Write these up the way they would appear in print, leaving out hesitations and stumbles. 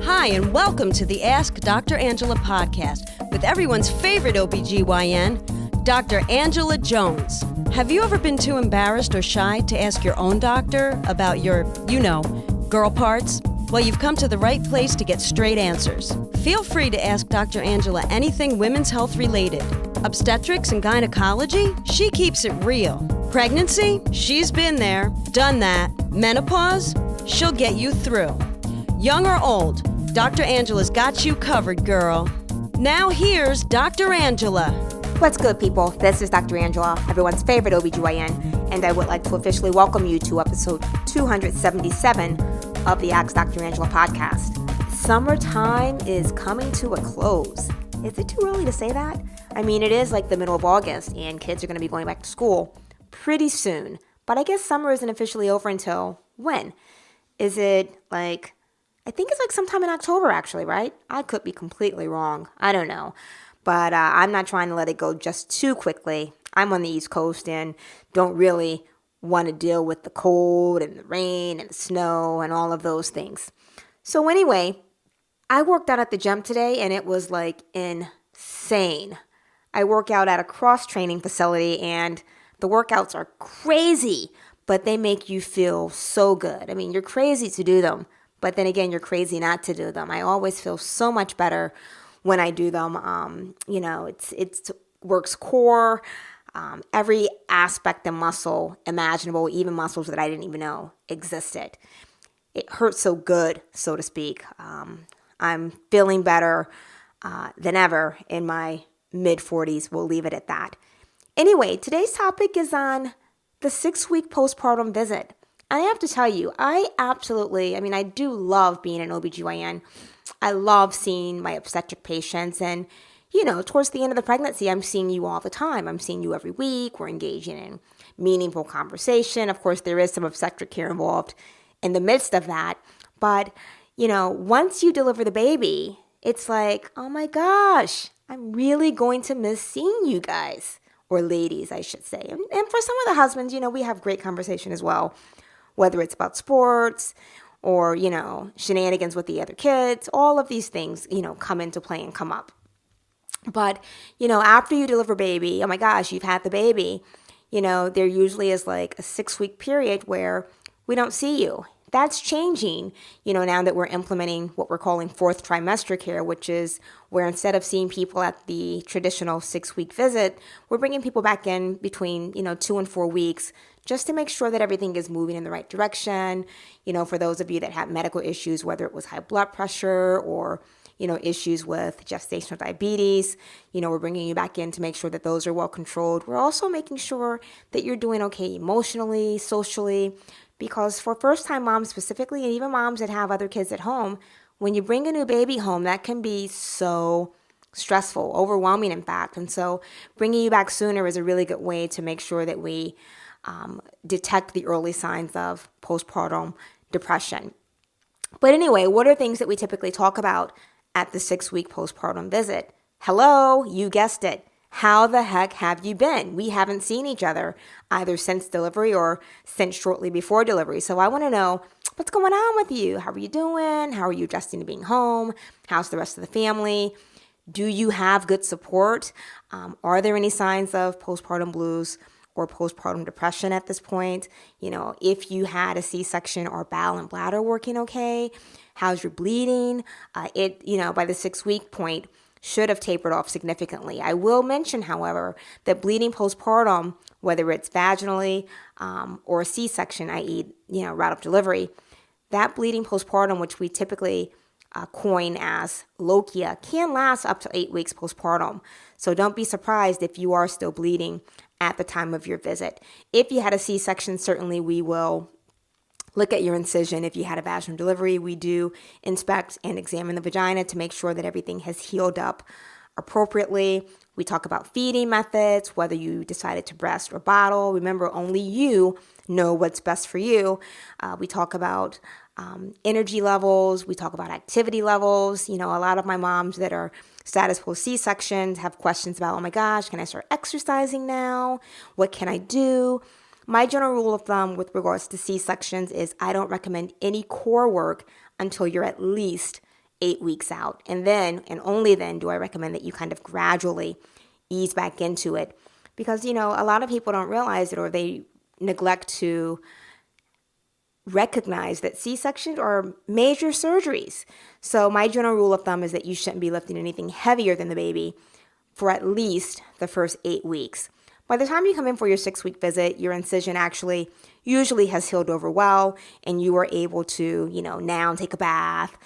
Hi, and welcome to the Ask Dr. Angela podcast with everyone's favorite OBGYN, Dr. Angela Jones. Have you ever been too embarrassed or shy to ask your own doctor about your, girl parts? Well, you've come to the right place to get straight answers. Feel free to ask Dr. Angela anything women's health related. Obstetrics and gynecology? She keeps it real. Pregnancy? She's been there, done that. Menopause? She'll get you through. Young or old, Dr. Angela's got you covered, girl. Now here's Dr. Angela. What's good, people? This is Dr. Angela, everyone's favorite OBGYN, and I would like to officially welcome you to episode 277 of the Ask Dr. Angela podcast. Summertime is coming to a close. Is it too early to say that? I mean, it is like the middle of August, and kids are going to be going back to school pretty soon. But I guess summer isn't officially over until when? Is it I think it's sometime in October, actually, right? I could be completely wrong. I don't know. But I'm not trying to let it go just too quickly. I'm on the East Coast and don't really want to deal with the cold and the rain and the snow and all of those things. So anyway, I worked out at the gym today and it was insane. I work out at a cross-training facility and the workouts are crazy, but they make you feel so good. I mean, you're crazy to do them. But then again, you're crazy not to do them. I always feel so much better when I do them. It works core, every aspect of muscle imaginable, even muscles that I didn't even know existed. It hurts so good, so to speak. I'm feeling better than ever in my mid-40s. We'll leave it at that. Anyway, today's topic is on the 6-week postpartum visit. And I have to tell you, I do love being an OBGYN. I love seeing my obstetric patients. And, towards the end of the pregnancy, I'm seeing you all the time. I'm seeing you every week. We're engaging in meaningful conversation. Of course, there is some obstetric care involved in the midst of that. But, once you deliver the baby, it's like, oh my gosh, I'm really going to miss seeing you guys. Or ladies, I should say. And for some of the husbands, we have great conversation as well. Whether it's about sports or, shenanigans with the other kids, all of these things, come into play and come up. But, after you deliver baby, oh my gosh, you've had the baby, there usually is a 6-week period where we don't see you. That's changing, now that we're implementing what we're calling fourth trimester care, which is where instead of seeing people at the traditional 6-week visit, we're bringing people back in between, 2 and 4 weeks just to make sure that everything is moving in the right direction. For those of you that have medical issues, whether it was high blood pressure or, issues with gestational diabetes, we're bringing you back in to make sure that those are well controlled. We're also making sure that you're doing okay emotionally, socially, because for first-time moms specifically, and even moms that have other kids at home, when you bring a new baby home, that can be so stressful, overwhelming, in fact. And so bringing you back sooner is a really good way to make sure that we detect the early signs of postpartum depression. But anyway, what are things that we typically talk about at the 6-week postpartum visit? Hello, you guessed it. How the heck have you been? We haven't seen each other either since delivery or since shortly before delivery. So I want to know what's going on with you. How are you doing? How are you adjusting to being home? How's the rest of the family? Do you have good support? Are there any signs of postpartum blues or postpartum depression at this point? If you had a C-section or bowel and bladder working okay, how's your bleeding? By the 6-week point, should have tapered off significantly. I will mention, however, that bleeding postpartum, whether it's vaginally or a C-section, i.e., route of delivery, that bleeding postpartum, which we typically coin as lochia, can last up to 8 weeks postpartum. So don't be surprised if you are still bleeding at the time of your visit. If you had a C-section, certainly we will look at your incision. If you had a vaginal delivery, we do inspect and examine the vagina to make sure that everything has healed up appropriately. We talk about feeding methods, whether you decided to breast or bottle. Remember, only you know what's best for you. We talk about energy levels. We talk about activity levels. A lot of my moms that are status post C-sections have questions about, oh my gosh, can I start exercising now? What can I do? My general rule of thumb with regards to C-sections is I don't recommend any core work until you're at least 8 weeks out. And then, and only then, do I recommend that you kind of gradually ease back into it. Because, a lot of people don't realize it, or they neglect to recognize that C-sections are major surgeries. So my general rule of thumb is that you shouldn't be lifting anything heavier than the baby for at least the first 8 weeks. By the time you come in for your 6-week visit, your incision actually usually has healed over well, and you are able to, now take a bath,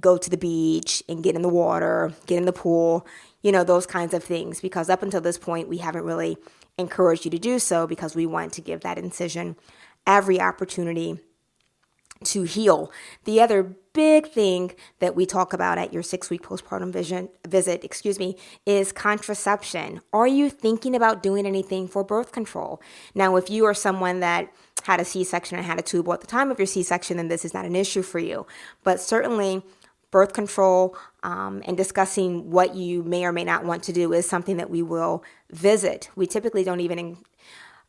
go to the beach and get in the water, get in the pool, those kinds of things. Because up until this point, we haven't really encouraged you to do so, because we want to give that incision every opportunity to heal. The other big thing that we talk about at your 6-week postpartum visit, is contraception. Are you thinking about doing anything for birth control? Now, if you are someone that had a C-section and had a tubal at the time of your C-section, then this is not an issue for you. But certainly, birth control and discussing what you may or may not want to do is something that we will visit. We typically don't even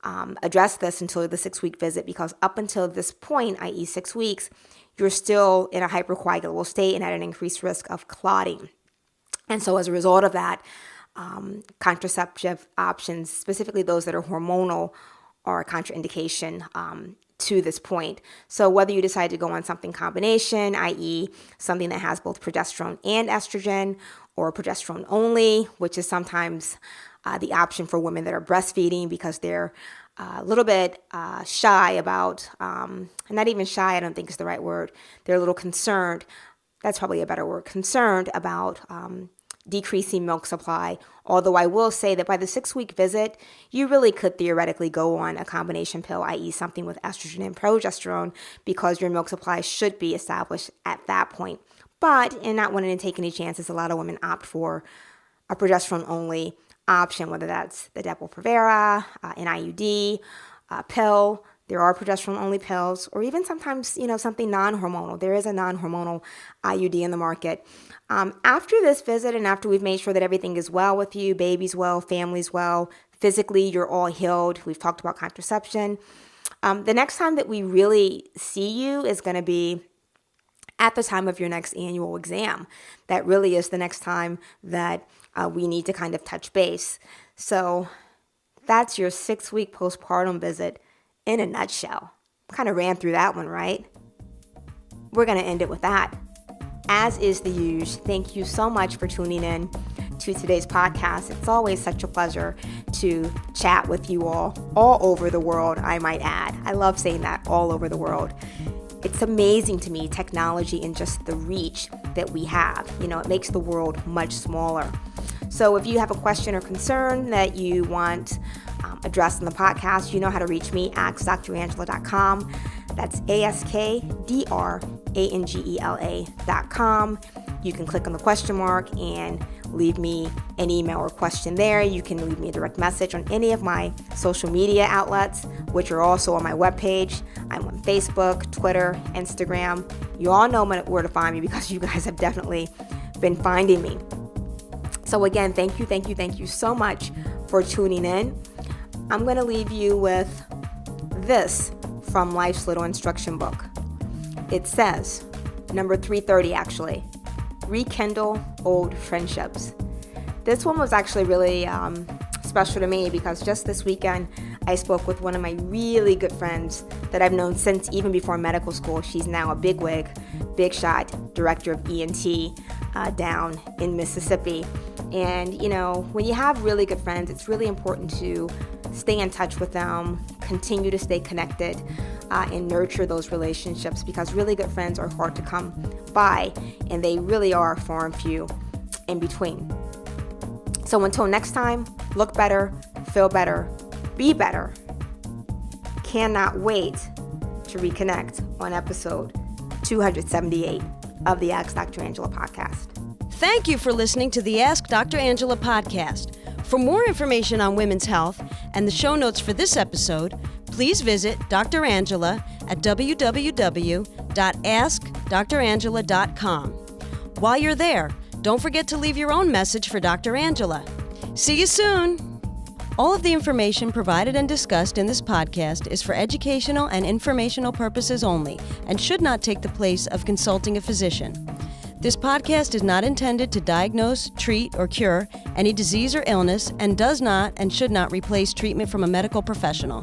address this until the 6-week visit, because up until this point, i.e. 6 weeks, you're still in a hypercoagulable state and at an increased risk of clotting. And so as a result of that, contraceptive options, specifically those that are hormonal, are a contraindication to this point. So whether you decide to go on something combination, i.e. something that has both progesterone and estrogen, or progesterone only, which is sometimes the option for women that are breastfeeding, because they're a little bit shy about, not even shy, I don't think is the right word. They're a little concerned. That's probably a better word. Concerned about decreasing milk supply. Although I will say that by the 6-week visit, you really could theoretically go on a combination pill, i.e. something with estrogen and progesterone, because your milk supply should be established at that point. But in not wanting to take any chances, a lot of women opt for a progesterone only option, whether that's the Depo-Provera, an IUD, pill. There are progesterone only pills, or even sometimes, something non-hormonal. There is a non-hormonal IUD in the market. After this visit, and after we've made sure that everything is well with you, baby's well, family's well, physically you're all healed, we've talked about contraception. The next time that we really see you is going to be at the time of your next annual exam. That really is the next time that we need to kind of touch base. So that's your 6-week postpartum visit in a nutshell. Kind of ran through that one, right? We're going to end it with that. As is the usual, thank you so much for tuning in to today's podcast. It's always such a pleasure to chat with you all over the world, I might add. I love saying that, all over the world. It's amazing to me, technology and just the reach that we have. It makes the world much smaller. So if you have a question or concern that you want addressed in the podcast, you know how to reach me, askdrangela.com. That's askdrangela.com. You can click on the question mark and leave me an email or question there. You can leave me a direct message on any of my social media outlets, which are also on my webpage. I'm on Facebook, Twitter, Instagram. You all know where to find me, because you guys have definitely been finding me. So again, thank you so much for tuning in. I'm going to leave you with this from Life's Little Instruction Book. It says, number 330 actually, rekindle old friendships. This one was actually really special to me, because just this weekend I spoke with one of my really good friends that I've known since even before medical school. She's now a bigwig, big shot director of ENT down in Mississippi. And, when you have really good friends, it's really important to stay in touch with them, continue to stay connected, and nurture those relationships, because really good friends are hard to come by, and they really are far and few in between. So until next time, look better, feel better, be better. Cannot wait to reconnect on episode 278 of the Ask Dr. Angela podcast. Thank you for listening to the Ask Dr. Angela podcast. For more information on women's health and the show notes for this episode, please visit Dr. Angela at www.askdrangela.com. While you're there, don't forget to leave your own message for Dr. Angela. See you soon! All of the information provided and discussed in this podcast is for educational and informational purposes only and should not take the place of consulting a physician. This podcast is not intended to diagnose, treat, or cure any disease or illness and does not and should not replace treatment from a medical professional.